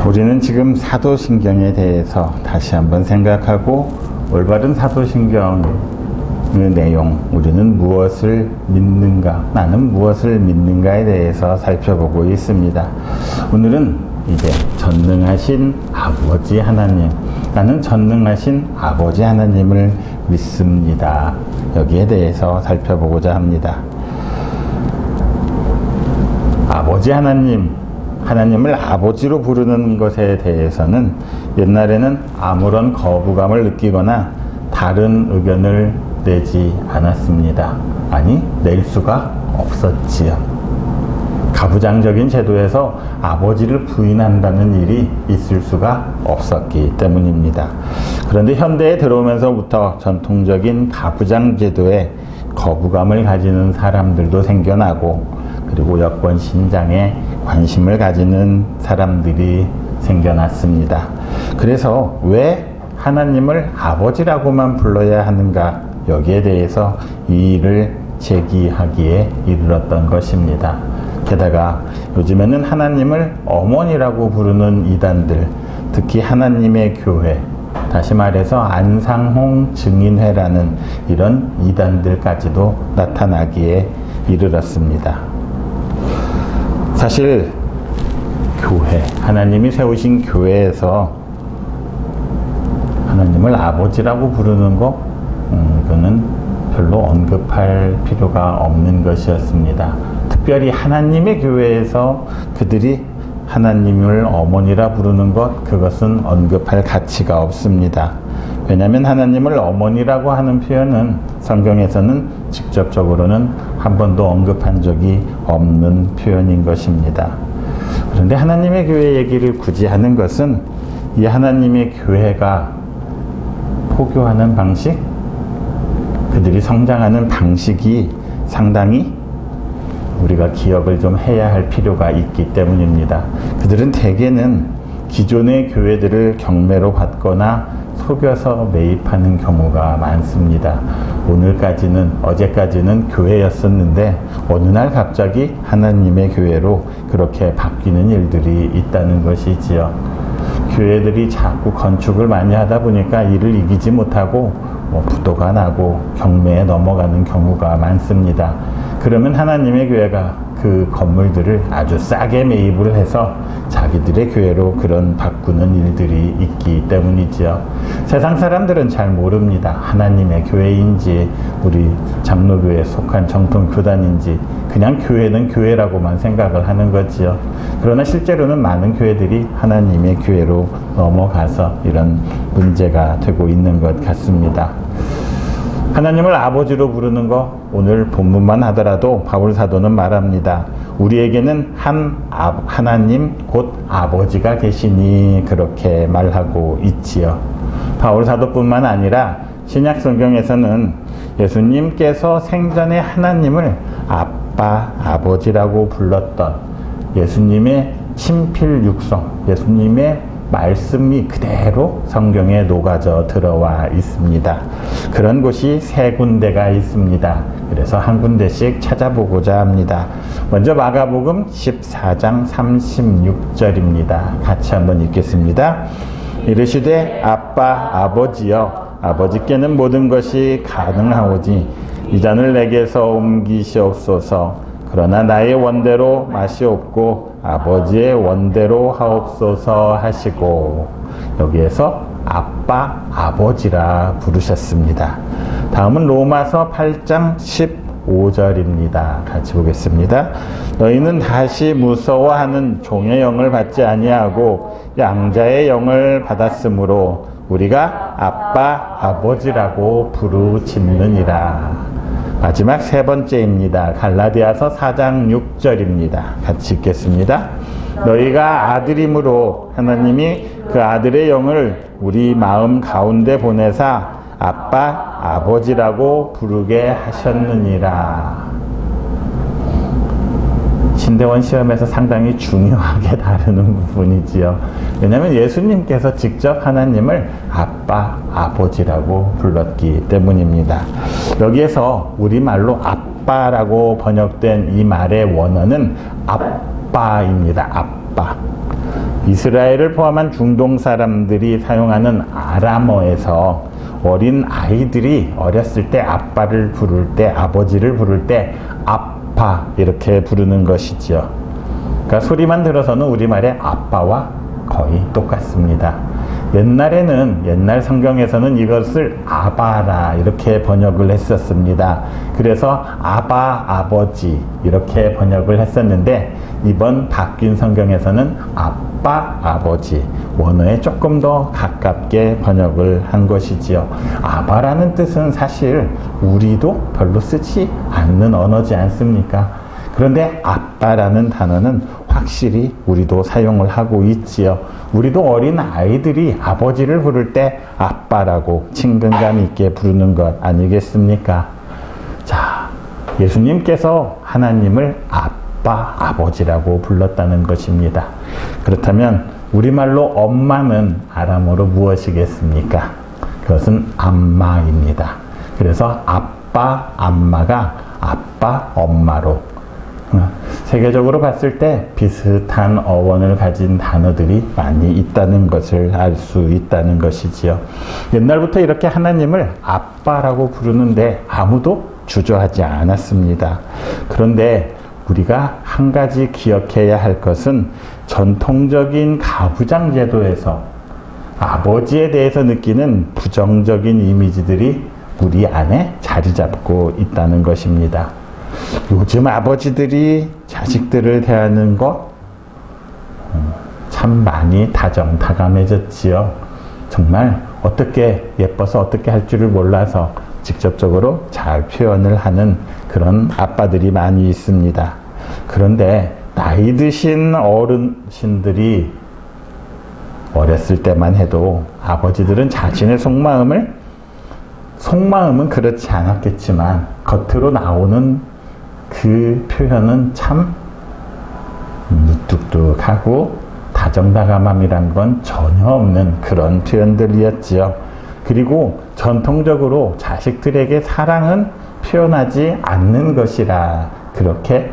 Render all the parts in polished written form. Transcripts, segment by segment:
우리는 지금 사도신경에 대해서 다시 한번 생각하고 올바른 사도신경의 내용, 우리는 무엇을 믿는가, 나는 무엇을 믿는가에 대해서 살펴보고 있습니다. 오늘은 이제 전능하신 아버지 하나님, 나는 전능하신 아버지 하나님을 믿습니다. 여기에 대해서 살펴보고자 합니다. 아버지 하나님을 아버지로 부르는 것에 대해서는 옛날에는 아무런 거부감을 느끼거나 다른 의견을 내지 않았습니다. 아니, 낼 수가 없었지요. 가부장적인 제도에서 아버지를 부인한다는 일이 있을 수가 없었기 때문입니다. 그런데 현대에 들어오면서부터 전통적인 가부장 제도에 거부감을 가지는 사람들도 생겨나고, 그리고 여권 신장에 관심을 가지는 사람들이 생겨났습니다. 그래서 왜 하나님을 아버지라고만 불러야 하는가, 여기에 대해서 이의를 제기하기에 이르렀던 것입니다. 게다가 요즘에는 하나님을 어머니라고 부르는 이단들, 특히 하나님의 교회, 다시 말해서 안상홍 증인회라는 이런 이단들까지도 나타나기에 이르렀습니다. 사실 교회, 하나님이 세우신 교회에서 하나님을 아버지라고 부르는 거, 이거는 별로 언급할 필요가 없는 것이었습니다. 특별히 하나님의 교회에서 그들이 하나님을 어머니라 부르는 것, 그것은 언급할 가치가 없습니다. 왜냐하면 하나님을 어머니라고 하는 표현은 성경에서는 직접적으로는 한 번도 언급한 적이 없는 표현인 것입니다. 그런데 하나님의 교회 얘기를 굳이 하는 것은 이 하나님의 교회가 포교하는 방식, 그들이 성장하는 방식이 상당히 우리가 기억을 좀 해야 할 필요가 있기 때문입니다. 그들은 대개는 기존의 교회들을 경매로 받거나 속여서 매입하는 경우가 많습니다. 어제까지는 교회였었는데 어느 날 갑자기 하나님의 교회로 그렇게 바뀌는 일들이 있다는 것이지요. 교회들이 자꾸 건축을 많이 하다 보니까 이를 이기지 못하고 부도가 나고 경매에 넘어가는 경우가 많습니다. 그러면 하나님의 교회가 그 건물들을 아주 싸게 매입을 해서 자기들의 교회로 그런 바꾸는 일들이 있기 때문이지요. 세상 사람들은 잘 모릅니다. 하나님의 교회인지 우리 장로교회에 속한 정통교단인지, 그냥 교회는 교회라고만 생각을 하는 거지요. 그러나 실제로는 많은 교회들이 하나님의 교회로 넘어가서 이런 문제가 되고 있는 것 같습니다. 하나님을 아버지로 부르는 거, 오늘 본문만 하더라도 바울 사도는 말합니다. 우리에게는 하나님 곧 아버지가 계시니, 그렇게 말하고 있지요. 바울 사도뿐만 아니라 신약 성경에서는 예수님께서 생전에 하나님을 아빠, 아버지라고 불렀던 예수님의 친필 육성, 예수님의 말씀이 그대로 성경에 녹아져 들어와 있습니다. 그런 곳이 3군데가 있습니다. 그래서 한 군데씩 찾아보고자 합니다. 먼저 마가복음 14장 36절입니다. 같이 한번 읽겠습니다. 이르시되 아빠, 아버지여, 아버지께는 모든 것이 가능하오니 이 잔을 내게서 옮기시옵소서. 그러나 나의 원대로 마시옵고 아버지의 원대로 하옵소서 하시고, 여기에서 아빠, 아버지라 부르셨습니다. 다음은 로마서 8장 15절입니다. 같이 보겠습니다. 너희는 다시 무서워하는 종의 영을 받지 아니하고 양자의 영을 받았으므로 우리가 아빠, 아버지라고 부르짖느니라. 마지막 3번째입니다. 갈라디아서 4장 6절입니다. 같이 읽겠습니다. 너희가 아들임으로 하나님이 그 아들의 영을 우리 마음 가운데 보내사 아빠, 아버지라고 부르게 하셨느니라. 신대원 시험에서 상당히 중요하게 다루는 부분이지요. 왜냐하면 예수님께서 직접 하나님을 아빠, 아버지라고 불렀기 때문입니다. 여기에서 우리말로 아빠라고 번역된 이 말의 원어는 아빠입니다. 아빠. 이스라엘을 포함한 중동 사람들이 사용하는 아람어에서 어린 아이들이 어렸을 때 아빠를 부를 때, 아버지를 부를 때 아빠 이렇게 부르는 것이지요. 그러니까 소리만 들어서는 우리말의 아빠와 거의 똑같습니다. 옛날에는, 옛날 성경에서는 이것을 아바라 이렇게 번역을 했었습니다. 그래서 아바, 아버지 이렇게 번역을 했었는데, 이번 바뀐 성경에서는 아빠, 아버지, 원어에 조금 더 가깝게 번역을 한 것이지요. 아바라는 뜻은 사실 우리도 별로 쓰지 않는 언어지 않습니까? 그런데 아빠라는 단어는 확실히 우리도 사용을 하고 있지요. 우리도 어린 아이들이 아버지를 부를 때 아빠라고 친근감 있게 부르는 것 아니겠습니까? 자, 예수님께서 하나님을 아빠, 아버지라고 불렀다는 것입니다. 그렇다면 우리말로 엄마는 아람어로 무엇이겠습니까? 그것은 암마입니다. 그래서 아빠, 암마가 아빠, 엄마로 세계적으로 봤을 때 비슷한 어원을 가진 단어들이 많이 있다는 것을 알 수 있다는 것이지요. 옛날부터 이렇게 하나님을 아빠라고 부르는데 아무도 주저하지 않았습니다. 그런데 우리가 한 가지 기억해야 할 것은 전통적인 가부장 제도에서 아버지에 대해서 느끼는 부정적인 이미지들이 우리 안에 자리 잡고 있다는 것입니다. 요즘 아버지들이 자식들을 대하는 것 참 많이 다정다감해졌지요. 정말 어떻게 예뻐서 어떻게 할 줄을 몰라서 직접적으로 잘 표현을 하는 그런 아빠들이 많이 있습니다. 그런데 나이 드신 어르신들이 어렸을 때만 해도 아버지들은 자신의 속마음은 그렇지 않았겠지만 겉으로 나오는 그 표현은 참 무뚝뚝하고 다정다감함이란 건 전혀 없는 그런 표현들이었지요. 그리고 전통적으로 자식들에게 사랑은 표현하지 않는 것이라 그렇게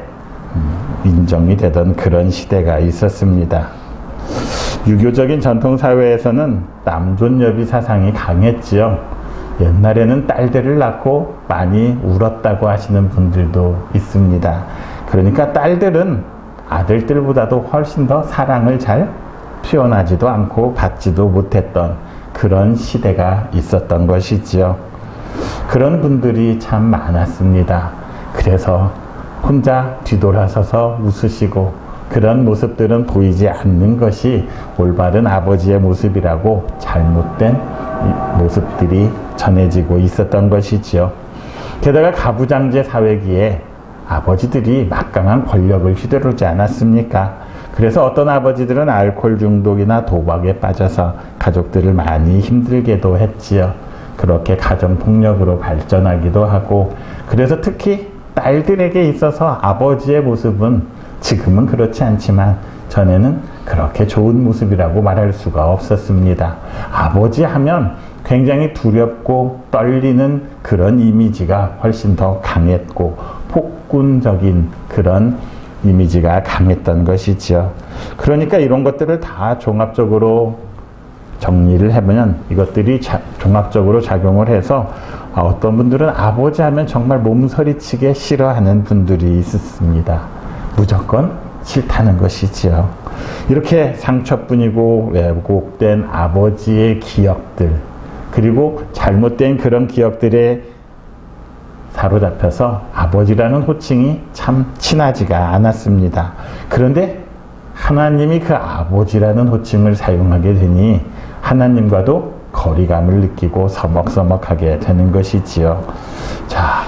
인정이 되던 그런 시대가 있었습니다. 유교적인 전통사회에서는 남존여비 사상이 강했지요. 옛날에는 딸들을 낳고 많이 울었다고 하시는 분들도 있습니다. 그러니까 딸들은 아들들보다도 훨씬 더 사랑을 잘 표현하지도 않고 받지도 못했던 그런 시대가 있었던 것이지요. 그런 분들이 참 많았습니다. 그래서 혼자 뒤돌아서서 웃으시고 그런 모습들은 보이지 않는 것이 올바른 아버지의 모습이라고 잘못된 모습들이 전해지고 있었던 것이지요. 게다가 가부장제 사회기에 아버지들이 막강한 권력을 휘두르지 않았습니까? 그래서 어떤 아버지들은 알코올 중독이나 도박에 빠져서 가족들을 많이 힘들게도 했지요. 그렇게 가정폭력으로 발전하기도 하고, 그래서 특히 딸들에게 있어서 아버지의 모습은 지금은 그렇지 않지만 전에는 그렇게 좋은 모습이라고 말할 수가 없었습니다. 아버지 하면 굉장히 두렵고 떨리는 그런 이미지가 훨씬 더 강했고 폭군적인 그런 이미지가 강했던 것이지요. 그러니까 이런 것들을 다 종합적으로 정리를 해보면 이것들이 종합적으로 작용을 해서 어떤 분들은 아버지 하면 정말 몸서리치게 싫어하는 분들이 있습니다. 무조건 싫다는 것이지요. 이렇게 상처뿐이고 왜곡된 아버지의 기억들, 그리고 잘못된 그런 기억들에 사로잡혀서 아버지라는 호칭이 참 친하지가 않았습니다. 그런데 하나님이 그 아버지라는 호칭을 사용하게 되니 하나님과도 거리감을 느끼고 서먹서먹하게 되는 것이지요. 자,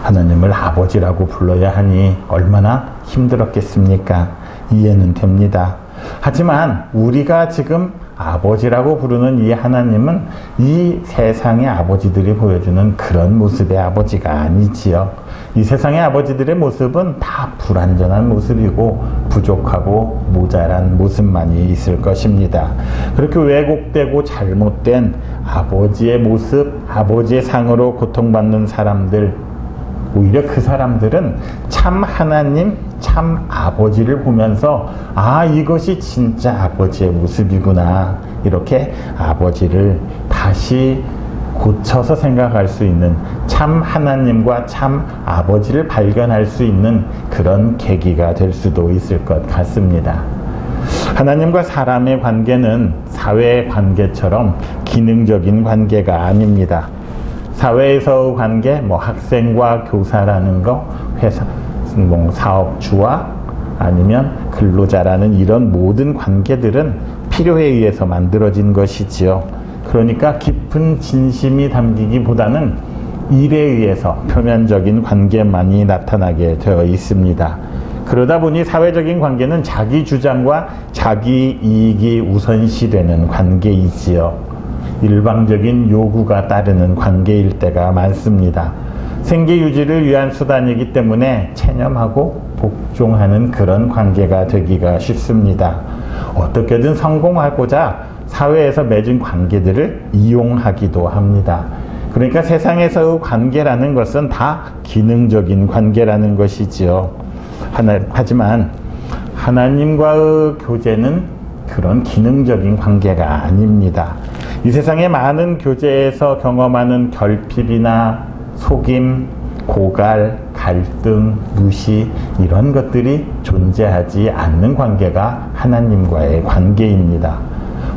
하나님을 아버지라고 불러야 하니 얼마나 힘들었겠습니까? 이해는 됩니다. 하지만 우리가 지금 아버지라고 부르는 이 하나님은 이 세상의 아버지들이 보여주는 그런 모습의 아버지가 아니지요. 이 세상의 아버지들의 모습은 다 불완전한 모습이고 부족하고 모자란 모습만이 있을 것입니다. 그렇게 왜곡되고 잘못된 아버지의 모습, 아버지의 상으로 고통받는 사람들, 오히려 그 사람들은 참 하나님, 참 아버지를 보면서 아, 이것이 진짜 아버지의 모습이구나, 이렇게 아버지를 다시 고쳐서 생각할 수 있는, 참 하나님과 참 아버지를 발견할 수 있는 그런 계기가 될 수도 있을 것 같습니다. 하나님과 사람의 관계는 사회 관계처럼 기능적인 관계가 아닙니다. 사회에서의 관계, 학생과 교사라는 거, 회사, 사업주와 아니면 근로자라는 이런 모든 관계들은 필요에 의해서 만들어진 것이지요. 그러니까 깊은 진심이 담기기보다는 일에 의해서 표면적인 관계만이 나타나게 되어 있습니다. 그러다 보니 사회적인 관계는 자기 주장과 자기 이익이 우선시되는 관계이지요. 일방적인 요구가 따르는 관계일 때가 많습니다. 생계 유지를 위한 수단이기 때문에 체념하고 복종하는 그런 관계가 되기가 쉽습니다. 어떻게든 성공하고자 사회에서 맺은 관계들을 이용하기도 합니다. 그러니까 세상에서의 관계라는 것은 다 기능적인 관계라는 것이지요. 하지만 하나님과의 교제는 그런 기능적인 관계가 아닙니다. 이 세상의 많은 교제에서 경험하는 결핍이나 속임, 고갈, 갈등, 무시, 이런 것들이 존재하지 않는 관계가 하나님과의 관계입니다.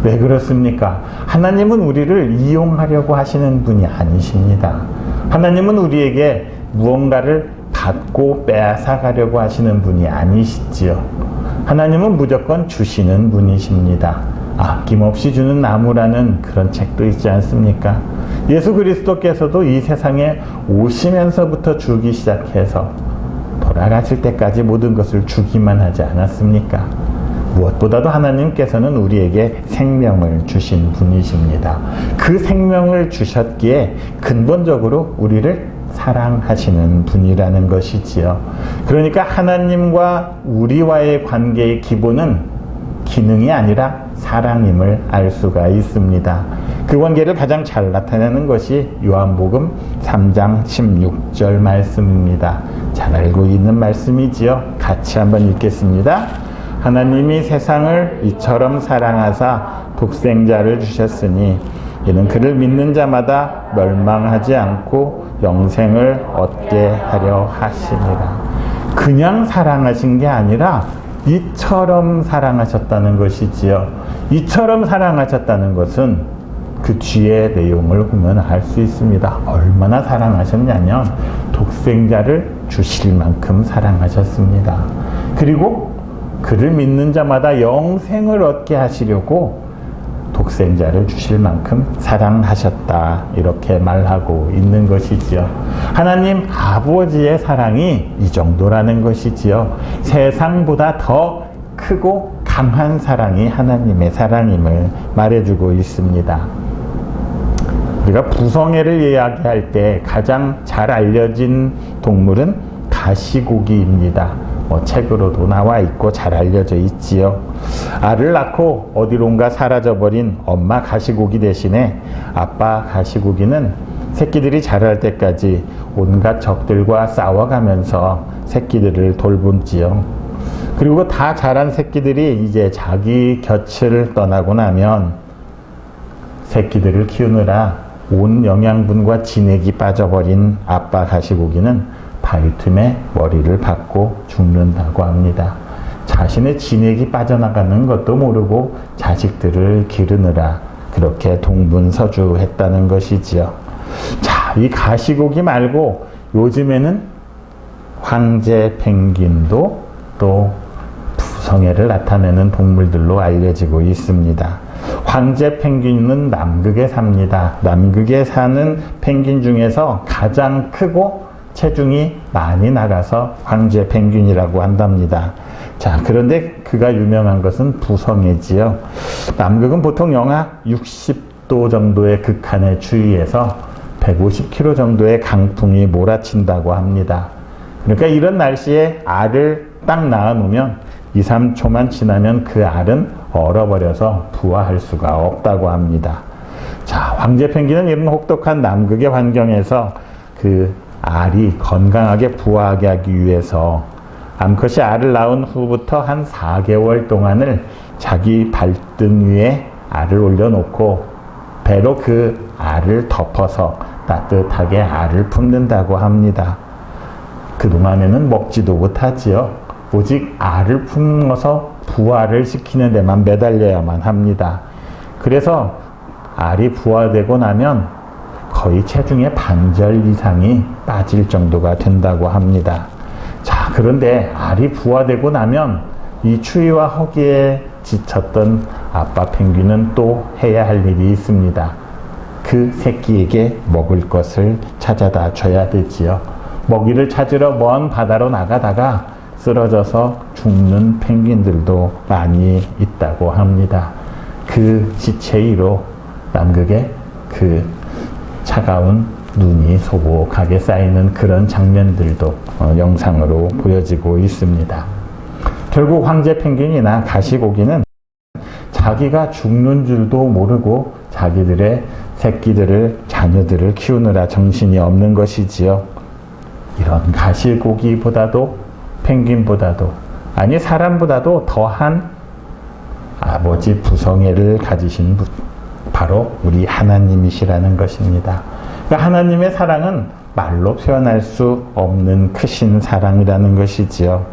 왜 그렇습니까? 하나님은 우리를 이용하려고 하시는 분이 아니십니다. 하나님은 우리에게 무언가를 받고 빼앗아가려고 하시는 분이 아니시지요. 하나님은 무조건 주시는 분이십니다. 아낌없이 주는 나무라는 그런 책도 있지 않습니까? 예수 그리스도께서도 이 세상에 오시면서부터 주기 시작해서 돌아가실 때까지 모든 것을 주기만 하지 않았습니까? 무엇보다도 하나님께서는 우리에게 생명을 주신 분이십니다. 그 생명을 주셨기에 근본적으로 우리를 사랑하시는 분이라는 것이지요. 그러니까 하나님과 우리와의 관계의 기본은 기능이 아니라 사랑임을 알 수가 있습니다. 그 관계를 가장 잘 나타내는 것이 요한복음 3장 16절 말씀입니다. 잘 알고 있는 말씀이지요. 같이 한번 읽겠습니다. 하나님이 세상을 이처럼 사랑하사 독생자를 주셨으니 이는 그를 믿는 자마다 멸망하지 않고 영생을 얻게 하려 하심이라. 그냥 사랑하신 게 아니라 이처럼 사랑하셨다는 것이지요. 이처럼 사랑하셨다는 것은 그 뒤에 내용을 보면 알 수 있습니다. 얼마나 사랑하셨냐면 독생자를 주실 만큼 사랑하셨습니다. 그리고 그를 믿는 자마다 영생을 얻게 하시려고 독생자를 주실 만큼 사랑하셨다, 이렇게 말하고 있는 것이지요. 하나님 아버지의 사랑이 이 정도라는 것이지요. 세상보다 더 크고 강한 사랑이 하나님의 사랑임을 말해주고 있습니다. 우리가 부성애를 이야기할 때 가장 잘 알려진 동물은 가시고기입니다. 책으로도 나와 있고 잘 알려져 있지요. 알을 낳고 어디론가 사라져버린 엄마 가시고기 대신에 아빠 가시고기는 새끼들이 자랄 때까지 온갖 적들과 싸워가면서 새끼들을 돌보지요. 그리고 다 자란 새끼들이 이제 자기 곁을 떠나고 나면 새끼들을 키우느라 온 영양분과 진액이 빠져버린 아빠 가시고기는 바위틈에 머리를 박고 죽는다고 합니다. 자신의 진액이 빠져나가는 것도 모르고 자식들을 기르느라 그렇게 동분서주했다는 것이지요. 자, 이 가시고기 말고 요즘에는 황제 펭귄도 또 부성애를 나타내는 동물들로 알려지고 있습니다. 황제 펭귄은 남극에 삽니다. 남극에 사는 펭귄 중에서 가장 크고 체중이 많이 나가서 황제 펭귄이라고 한답니다. 자, 그런데 그가 유명한 것은 부성애지요. 남극은 보통 영하 60도 정도의 극한의 추위에서 150km 정도의 강풍이 몰아친다고 합니다. 그러니까 이런 날씨에 알을 딱 낳아 놓으면 2, 3초만 지나면 그 알은 얼어버려서 부화할 수가 없다고 합니다. 자, 황제 펭귄은 이런 혹독한 남극의 환경에서 그 알이 건강하게 부화하게 하기 위해서 암컷이 알을 낳은 후부터 한 4개월 동안을 자기 발등 위에 알을 올려놓고 배로 그 알을 덮어서 따뜻하게 알을 품는다고 합니다. 그동안에는 먹지도 못하지요. 오직 알을 품어서 부화를 시키는 데만 매달려야만 합니다. 그래서 알이 부화되고 나면 거의 체중의 반절 이상이 빠질 정도가 된다고 합니다. 자, 그런데 알이 부화되고 나면 이 추위와 허기에 지쳤던 아빠 펭귄은 또 해야 할 일이 있습니다. 그 새끼에게 먹을 것을 찾아다 줘야 되지요. 먹이를 찾으러 먼 바다로 나가다가 쓰러져서 죽는 펭귄들도 많이 있다고 합니다. 그 시체 위로 남극의 그 차가운 눈이 소복하게 쌓이는 그런 장면들도 영상으로 보여지고 있습니다. 결국 황제 펭귄이나 가시고기는 자기가 죽는 줄도 모르고 자기들의 새끼들을, 자녀들을 키우느라 정신이 없는 것이지요. 이런 가시고기보다도 펭귄보다도, 아니 사람보다도 더한 아버지 부성애를 가지신 분, 바로 우리 하나님이시라는 것입니다. 그러니까 하나님의 사랑은 말로 표현할 수 없는 크신 사랑이라는 것이지요.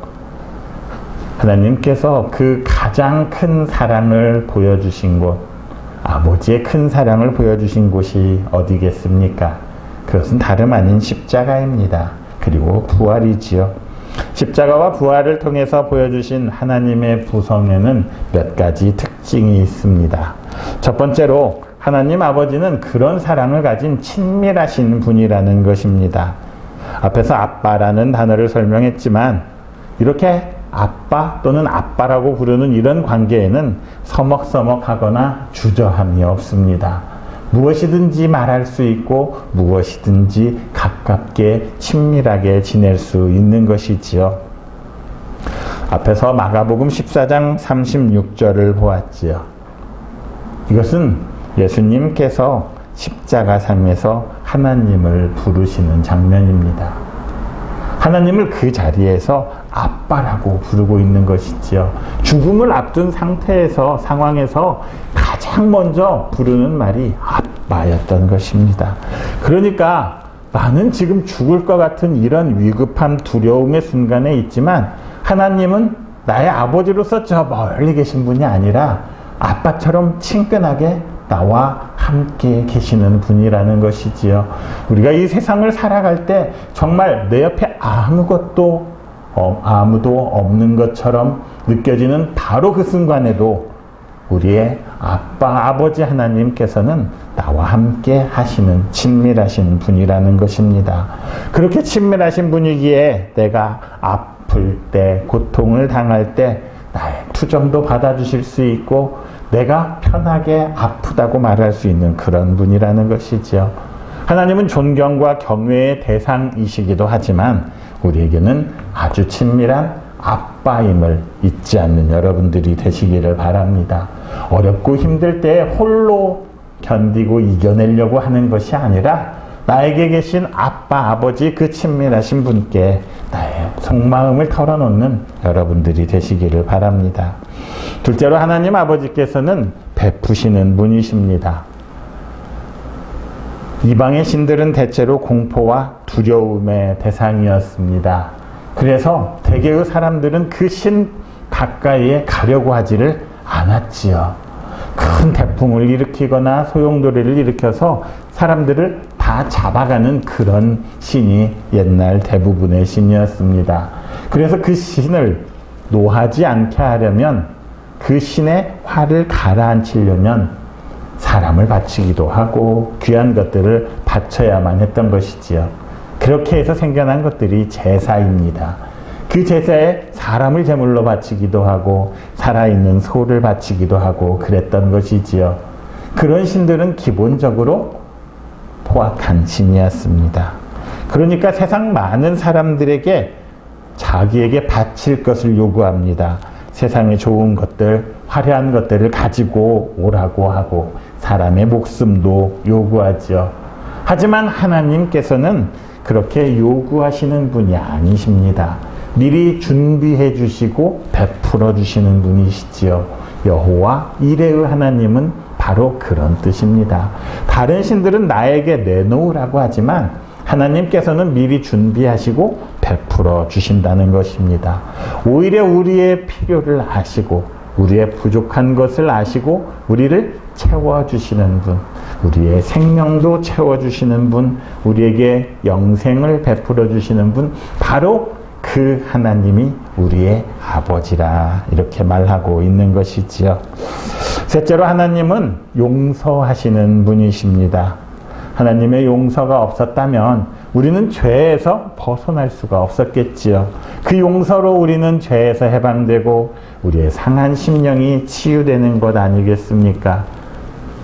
하나님께서 그 가장 큰 사랑을 보여주신 곳, 아버지의 큰 사랑을 보여주신 곳이 어디겠습니까? 그것은 다름 아닌 십자가입니다. 그리고 부활이지요. 십자가와 부활을 통해서 보여주신 하나님의 부성에는 몇 가지 특징이 있습니다. 첫 번째로 하나님 아버지는 그런 사랑을 가진 친밀하신 분이라는 것입니다. 앞에서 아빠라는 단어를 설명했지만 이렇게 아빠 또는 아빠라고 부르는 이런 관계에는 서먹서먹하거나 주저함이 없습니다. 무엇이든지 말할 수 있고 무엇이든지 가깝게 친밀하게 지낼 수 있는 것이지요. 앞에서 마가복음 14장 36절을 보았지요. 이것은 예수님께서 십자가상에서 하나님을 부르시는 장면입니다. 하나님을 그 자리에서 아빠라고 부르고 있는 것이지요. 죽음을 앞둔 상황에서 가장 먼저 부르는 말이 아빠였던 것입니다. 그러니까 나는 지금 죽을 것 같은 이런 위급한 두려움의 순간에 있지만 하나님은 나의 아버지로서 저 멀리 계신 분이 아니라 아빠처럼 친근하게 나와 함께 계시는 분이라는 것이지요. 우리가 이 세상을 살아갈 때 정말 내 옆에 아무도 없는 것처럼 느껴지는 바로 그 순간에도 우리의 아빠, 아버지 하나님께서는 나와 함께 하시는 친밀하신 분이라는 것입니다. 그렇게 친밀하신 분이기에 내가 아플 때, 고통을 당할 때 나의 투정도 받아주실 수 있고 내가 편하게 아프다고 말할 수 있는 그런 분이라는 것이지요. 하나님은 존경과 경외의 대상이시기도 하지만 우리에게는 아주 친밀한 아빠임을 잊지 않는 여러분들이 되시기를 바랍니다. 어렵고 힘들 때 홀로 견디고 이겨내려고 하는 것이 아니라 나에게 계신 아빠, 아버지 그 친밀하신 분께 나의 속마음을 털어놓는 여러분들이 되시기를 바랍니다. 둘째로 하나님 아버지께서는 베푸시는 분이십니다. 이방의 신들은 대체로 공포와 두려움의 대상이었습니다. 그래서 대개의 사람들은 그 신 가까이에 가려고 하지를 않았지요. 큰 태풍을 일으키거나 소용돌이를 일으켜서 사람들을 다 잡아가는 그런 신이 옛날 대부분의 신이었습니다. 그래서 그 신을 노하지 않게 하려면 그 신의 화를 가라앉히려면 사람을 바치기도 하고 귀한 것들을 바쳐야만 했던 것이지요. 그렇게 해서 생겨난 것들이 제사입니다. 그 제사에 사람을 제물로 바치기도 하고 살아있는 소를 바치기도 하고 그랬던 것이지요. 그런 신들은 기본적으로 포악한 신이었습니다. 그러니까 세상 많은 사람들에게 자기에게 바칠 것을 요구합니다. 세상의 좋은 것들, 화려한 것들을 가지고 오라고 하고 사람의 목숨도 요구하죠. 하지만 하나님께서는 그렇게 요구하시는 분이 아니십니다. 미리 준비해 주시고 베풀어 주시는 분이시지요. 여호와 이레의 하나님은 바로 그런 뜻입니다. 다른 신들은 나에게 내놓으라고 하지만 하나님께서는 미리 준비하시고 베풀어 주신다는 것입니다. 오히려 우리의 필요를 아시고 우리의 부족한 것을 아시고 우리를 채워주시는 분, 우리의 생명도 채워주시는 분, 우리에게 영생을 베풀어 주시는 분, 바로 그 하나님이 우리의 아버지라 이렇게 말하고 있는 것이지요. 셋째로 하나님은 용서하시는 분이십니다. 하나님의 용서가 없었다면 우리는 죄에서 벗어날 수가 없었겠지요. 그 용서로 우리는 죄에서 해방되고 우리의 상한 심령이 치유되는 것 아니겠습니까?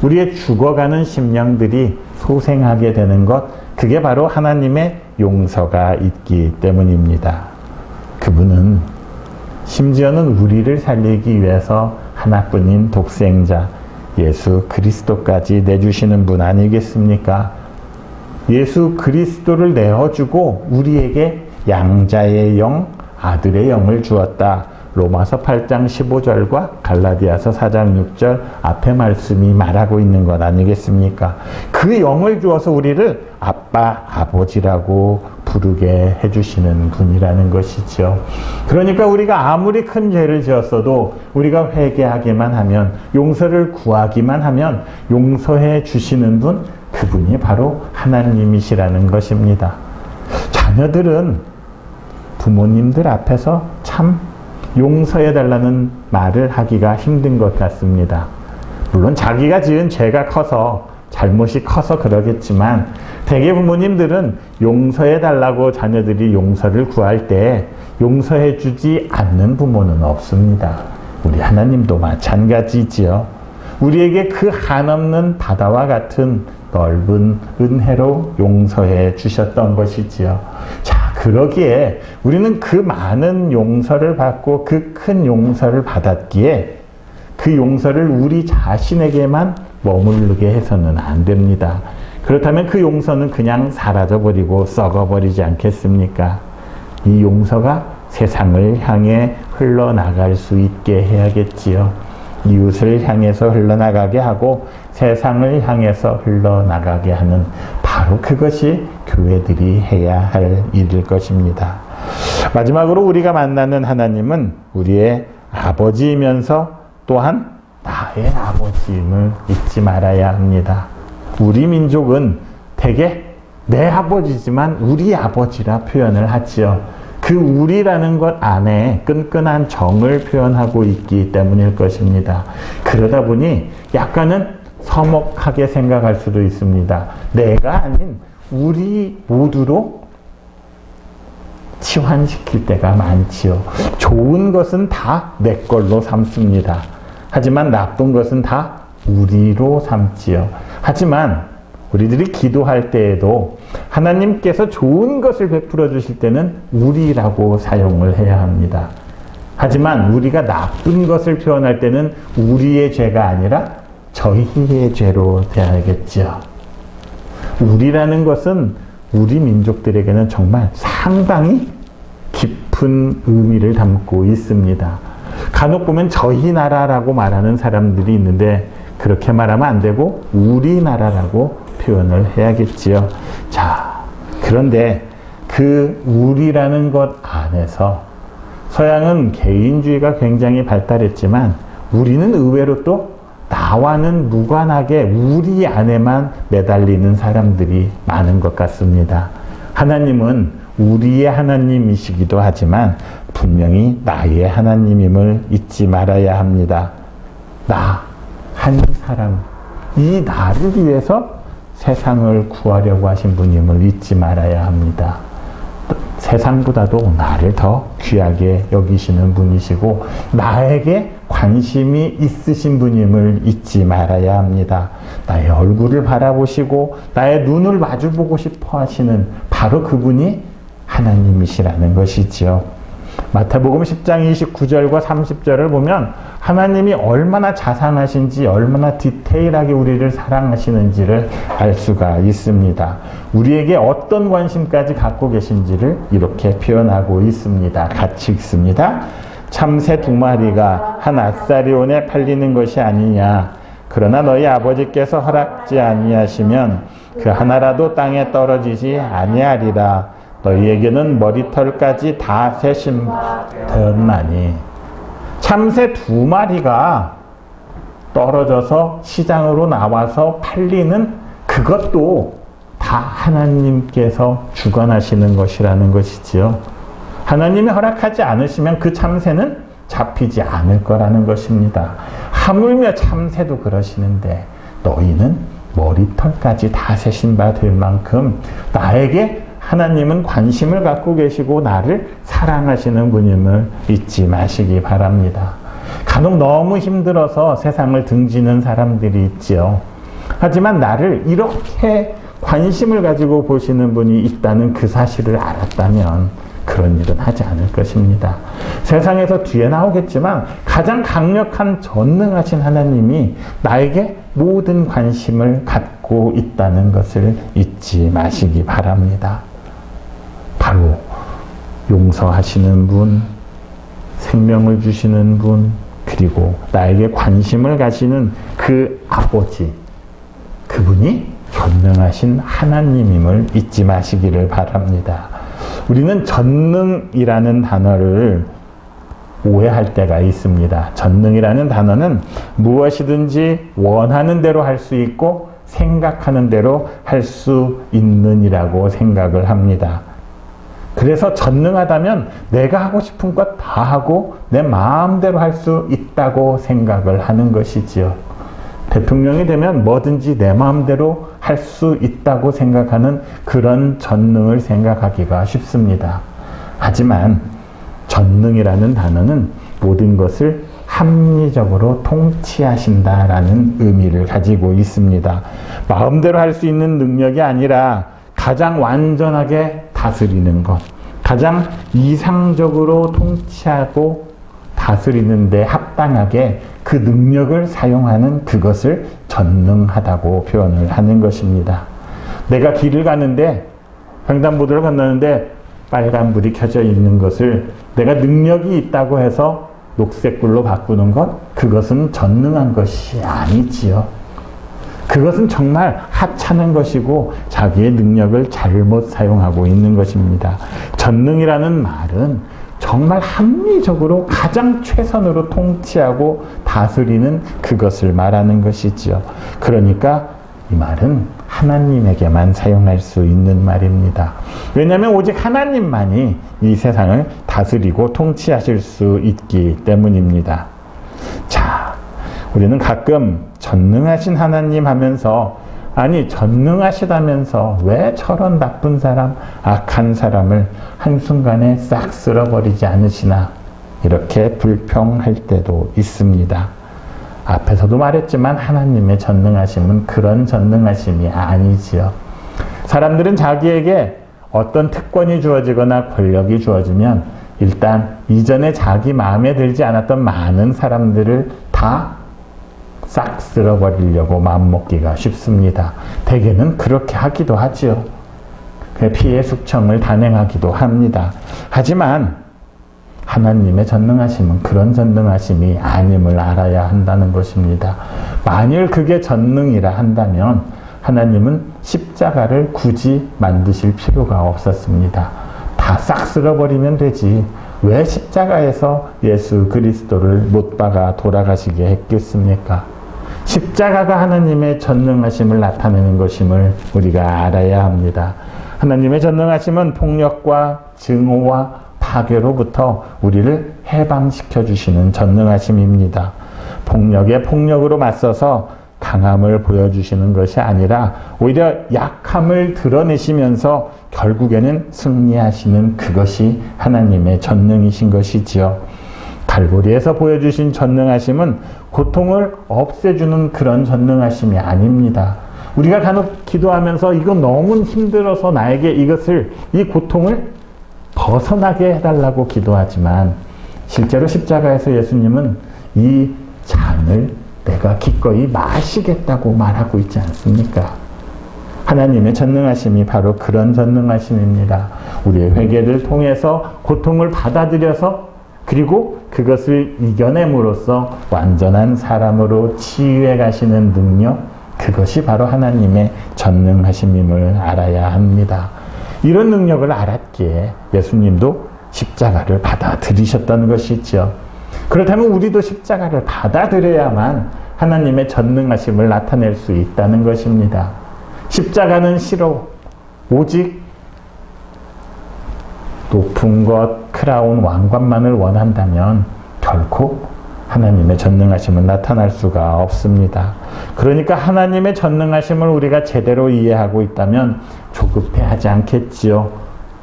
우리의 죽어가는 심령들이 소생하게 되는 것, 그게 바로 하나님의 용서가 있기 때문입니다. 그분은 심지어는 우리를 살리기 위해서 하나뿐인 독생자 예수 그리스도까지 내주시는 분 아니겠습니까? 예수 그리스도를 내어주고 우리에게 양자의 영, 아들의 영을 주었다. 로마서 8장 15절과 갈라디아서 4장 6절 앞에 말씀이 말하고 있는 것 아니겠습니까? 그 영을 주어서 우리를 아빠, 아버지라고 부르게 해주시는 분이라는 것이죠. 그러니까 우리가 아무리 큰 죄를 지었어도 우리가 회개하기만 하면, 용서를 구하기만 하면 용서해 주시는 분, 그분이 바로 하나님이시라는 것입니다. 자녀들은 부모님들 앞에서 참 용서해달라는 말을 하기가 힘든 것 같습니다. 물론 자기가 지은 죄가 커서, 잘못이 커서 그러겠지만 대개 부모님들은 용서해달라고 자녀들이 용서를 구할 때 용서해주지 않는 부모는 없습니다. 우리 하나님도 마찬가지지요. 우리에게 그 한없는 바다와 같은 넓은 은혜로 용서해 주셨던 것이지요. 자, 그러기에 우리는 그 많은 용서를 받고 그 큰 용서를 받았기에 그 용서를 우리 자신에게만 머무르게 해서는 안 됩니다. 그렇다면 그 용서는 그냥 사라져버리고 썩어버리지 않겠습니까? 이 용서가 세상을 향해 흘러나갈 수 있게 해야겠지요. 이웃을 향해서 흘러나가게 하고 세상을 향해서 흘러나가게 하는 바로 그것이 교회들이 해야 할 일일 것입니다. 마지막으로 우리가 만나는 하나님은 우리의 아버지이면서 또한 나의 아버지임을 잊지 말아야 합니다. 우리 민족은 대개 내 아버지지만 우리 아버지라 표현을 하지요. 그 우리라는 것 안에 끈끈한 정을 표현하고 있기 때문일 것입니다. 그러다 보니 약간은 서먹하게 생각할 수도 있습니다. 내가 아닌 우리 모두로 치환시킬 때가 많지요. 좋은 것은 다 내 걸로 삼습니다. 하지만 나쁜 것은 다 우리로 삼지요. 하지만 우리들이 기도할 때에도 하나님께서 좋은 것을 베풀어 주실 때는 우리라고 사용을 해야 합니다. 하지만 우리가 나쁜 것을 표현할 때는 우리의 죄가 아니라 저희의 죄로 돼야겠죠. 우리라는 것은 우리 민족들에게는 정말 상당히 깊은 의미를 담고 있습니다. 간혹 보면 저희 나라라고 말하는 사람들이 있는데 그렇게 말하면 안 되고 우리나라라고 표현을 해야겠지요. 자, 그런데 그 우리라는 것 안에서 서양은 개인주의가 굉장히 발달했지만 우리는 의외로 또 나와는 무관하게 우리 안에만 매달리는 사람들이 많은 것 같습니다. 하나님은 우리의 하나님이시기도 하지만 분명히 나의 하나님임을 잊지 말아야 합니다. 나, 한 사람, 이 나를 위해서 세상을 구하려고 하신 분임을 잊지 말아야 합니다. 세상보다도 나를 더 귀하게 여기시는 분이시고 나에게 관심이 있으신 분임을 잊지 말아야 합니다. 나의 얼굴을 바라보시고 나의 눈을 마주보고 싶어 하시는 바로 그분이 하나님이시라는 것이지요. 마태복음 10장 29절과 30절을 보면 하나님이 얼마나 자상하신지, 얼마나 디테일하게 우리를 사랑하시는지를 알 수가 있습니다. 우리에게 어떤 관심까지 갖고 계신지를 이렇게 표현하고 있습니다. 같이 읽습니다. 참새 2마리가 한 앗사리온에 팔리는 것이 아니냐. 그러나 너희 아버지께서 허락지 아니하시면 그 하나라도 땅에 떨어지지 아니하리라. 너희에게는 머리털까지 다 세심되었나니. 참새 2마리가 떨어져서 시장으로 나와서 팔리는 그것도 다 하나님께서 주관하시는 것이라는 것이지요. 하나님이 허락하지 않으시면 그 참새는 잡히지 않을 거라는 것입니다. 하물며 참새도 그러시는데 너희는 머리털까지 다 세신 바 될 만큼 나에게 하나님은 관심을 갖고 계시고 나를 사랑하시는 분임을 잊지 마시기 바랍니다. 간혹 너무 힘들어서 세상을 등지는 사람들이 있지요. 하지만 나를 이렇게 관심을 가지고 보시는 분이 있다는 그 사실을 알았다면 그런 일은 하지 않을 것입니다. 세상에서 뒤에 나오겠지만 가장 강력한 전능하신 하나님이 나에게 모든 관심을 갖고 있다는 것을 잊지 마시기 바랍니다. 바로 용서하시는 분, 생명을 주시는 분, 그리고 나에게 관심을 가시는 그 아버지, 그분이 전능하신 하나님임을 잊지 마시기를 바랍니다. 우리는 전능이라는 단어를 오해할 때가 있습니다. 전능이라는 단어는 무엇이든지 원하는 대로 할 수 있고 생각하는 대로 할 수 있는이라고 생각을 합니다. 그래서 전능하다면 내가 하고 싶은 것 다 하고 내 마음대로 할 수 있다고 생각을 하는 것이지요. 대통령이 되면 뭐든지 내 마음대로 할 수 있다고 생각하는 그런 전능을 생각하기가 쉽습니다. 하지만 전능이라는 단어는 모든 것을 합리적으로 통치하신다라는 의미를 가지고 있습니다. 마음대로 할 수 있는 능력이 아니라 가장 완전하게 다스리는 것, 가장 이상적으로 통치하고 다스리는 데 합당하게 그 능력을 사용하는 그것을 전능하다고 표현을 하는 것입니다. 내가 길을 가는데 횡단보도를 건너는데 빨간불이 켜져 있는 것을 내가 능력이 있다고 해서 녹색불로 바꾸는 것, 그것은 전능한 것이 아니지요. 그것은 정말 하찮은 것이고 자기의 능력을 잘못 사용하고 있는 것입니다. 전능이라는 말은 정말 합리적으로 가장 최선으로 통치하고 다스리는 그것을 말하는 것이지요. 그러니까 이 말은 하나님에게만 사용할 수 있는 말입니다. 왜냐하면 오직 하나님만이 이 세상을 다스리고 통치하실 수 있기 때문입니다. 자, 우리는 가끔 전능하신 하나님 하면서 아니 전능하시다면서 왜 저런 나쁜 사람, 악한 사람을 한순간에 싹 쓸어버리지 않으시나 이렇게 불평할 때도 있습니다. 앞에서도 말했지만 하나님의 전능하심은 그런 전능하심이 아니지요. 사람들은 자기에게 어떤 특권이 주어지거나 권력이 주어지면 일단 이전에 자기 마음에 들지 않았던 많은 사람들을 다 싹 쓸어버리려고 마음먹기가 쉽습니다. 대개는 그렇게 하기도 하지요. 피해 숙청을 단행하기도 합니다. 하지만 하나님의 전능하심은 그런 전능하심이 아님을 알아야 한다는 것입니다. 만일 그게 전능이라 한다면 하나님은 십자가를 굳이 만드실 필요가 없었습니다. 다 싹 쓸어버리면 되지. 왜 십자가에서 예수 그리스도를 못 박아 돌아가시게 했겠습니까? 십자가가 하나님의 전능하심을 나타내는 것임을 우리가 알아야 합니다. 하나님의 전능하심은 폭력과 증오와 파괴로부터 우리를 해방시켜 주시는 전능하심입니다. 폭력에 폭력으로 맞서서 강함을 보여주시는 것이 아니라 오히려 약함을 드러내시면서 결국에는 승리하시는 그것이 하나님의 전능이신 것이지요. 갈보리에서 보여주신 전능하심은 고통을 없애주는 그런 전능하심이 아닙니다. 우리가 간혹 기도하면서 이거 너무 힘들어서 나에게 이 고통을 벗어나게 해달라고 기도하지만 실제로 십자가에서 예수님은 이 잔을 내가 기꺼이 마시겠다고 말하고 있지 않습니까? 하나님의 전능하심이 바로 그런 전능하심입니다. 우리의 회개를 통해서 고통을 받아들여서 그리고 그것을 이겨냄으로써 완전한 사람으로 치유해 가시는 능력, 그것이 바로 하나님의 전능하심임을 알아야 합니다. 이런 능력을 알았기에 예수님도 십자가를 받아들이셨던 것이죠. 그렇다면 우리도 십자가를 받아들여야만 하나님의 전능하심을 나타낼 수 있다는 것입니다. 십자가는 싫어. 오직 높은 것, 크라운, 왕관만을 원한다면 결코 하나님의 전능하심은 나타날 수가 없습니다. 그러니까 하나님의 전능하심을 우리가 제대로 이해하고 있다면 조급해하지 않겠지요.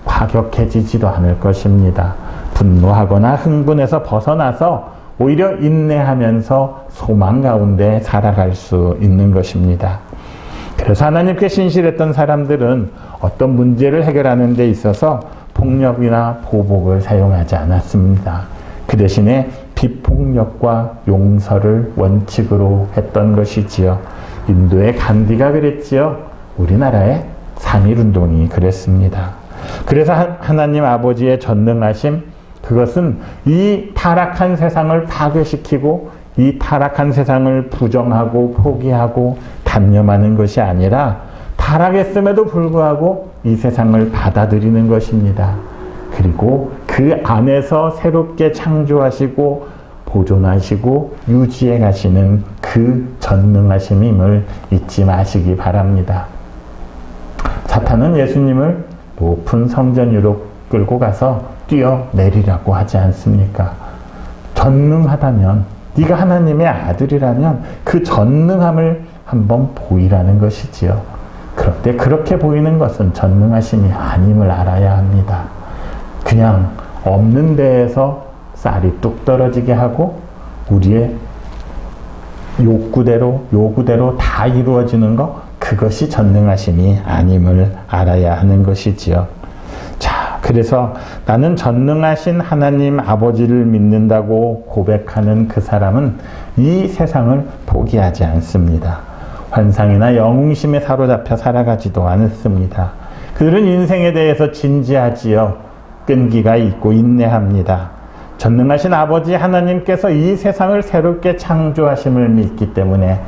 과격해지지도 않을 것입니다. 분노하거나 흥분해서 벗어나서 오히려 인내하면서 소망 가운데 살아갈 수 있는 것입니다. 그래서 하나님께 신실했던 사람들은 어떤 문제를 해결하는 데 있어서 폭력이나 보복을 사용하지 않았습니다. 그 대신에 비폭력과 용서를 원칙으로 했던 것이지요. 인도의 간디가 그랬지요. 우리나라의 3.1운동이 그랬습니다. 그래서 하나님 아버지의 전능하심, 그것은 이 타락한 세상을 파괴시키고 이 타락한 세상을 부정하고 포기하고 단념하는 것이 아니라 타락했음에도 불구하고 이 세상을 받아들이는 것입니다. 그리고 그 안에서 새롭게 창조하시고 보존하시고 유지해 가시는 그 전능하심임을 잊지 마시기 바랍니다. 사탄은 예수님을 높은 성전 위로 끌고 가서 뛰어내리라고 하지 않습니까? 전능하다면, 네가 하나님의 아들이라면 그 전능함을 한번 보이라는 것이지요. 그런데 그렇게 보이는 것은 전능하심이 아님을 알아야 합니다. 그냥 없는 데에서 쌀이 뚝 떨어지게 하고 우리의 요구대로 다 이루어지는 것, 그것이 전능하심이 아님을 알아야 하는 것이지요. 자, 그래서 나는 전능하신 하나님 아버지를 믿는다고 고백하는 그 사람은 이 세상을 포기하지 않습니다. 환상이나 영웅심에 사로잡혀 살아가지도 않습니다. 그들은 인생에 대해서 진지하지요. 끈기가 있고 인내합니다. 전능하신 아버지 하나님께서 이 세상을 새롭게 창조하심을 믿기 때문에,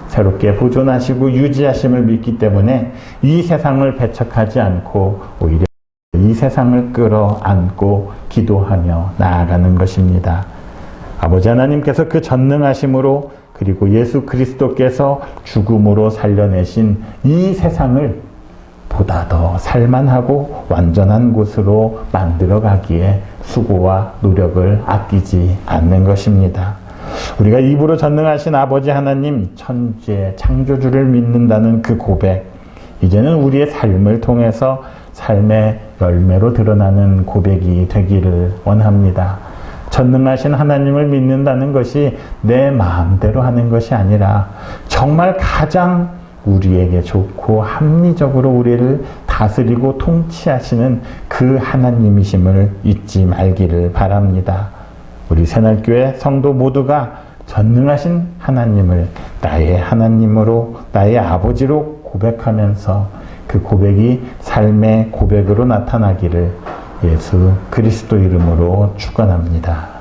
새롭게 보존하시고 유지하심을 믿기 때문에 이 세상을 배척하지 않고 오히려 이 세상을 끌어안고 기도하며 나아가는 것입니다. 아버지 하나님께서 그 전능하심으로, 그리고 예수 그리스도께서 죽음으로 살려내신 이 세상을 보다 더 살만하고 완전한 곳으로 만들어가기에 수고와 노력을 아끼지 않는 것입니다. 우리가 입으로 전능하신 아버지 하나님, 천지의 창조주를 믿는다는 그 고백, 이제는 우리의 삶을 통해서 삶의 열매로 드러나는 고백이 되기를 원합니다. 전능하신 하나님을 믿는다는 것이 내 마음대로 하는 것이 아니라 정말 가장 우리에게 좋고 합리적으로 우리를 다스리고 통치하시는 그 하나님이심을 잊지 말기를 바랍니다. 우리 새날교회 성도 모두가 전능하신 하나님을 나의 하나님으로, 나의 아버지로 고백하면서 그 고백이 삶의 고백으로 나타나기를 예수 그리스도 이름으로 축원합니다.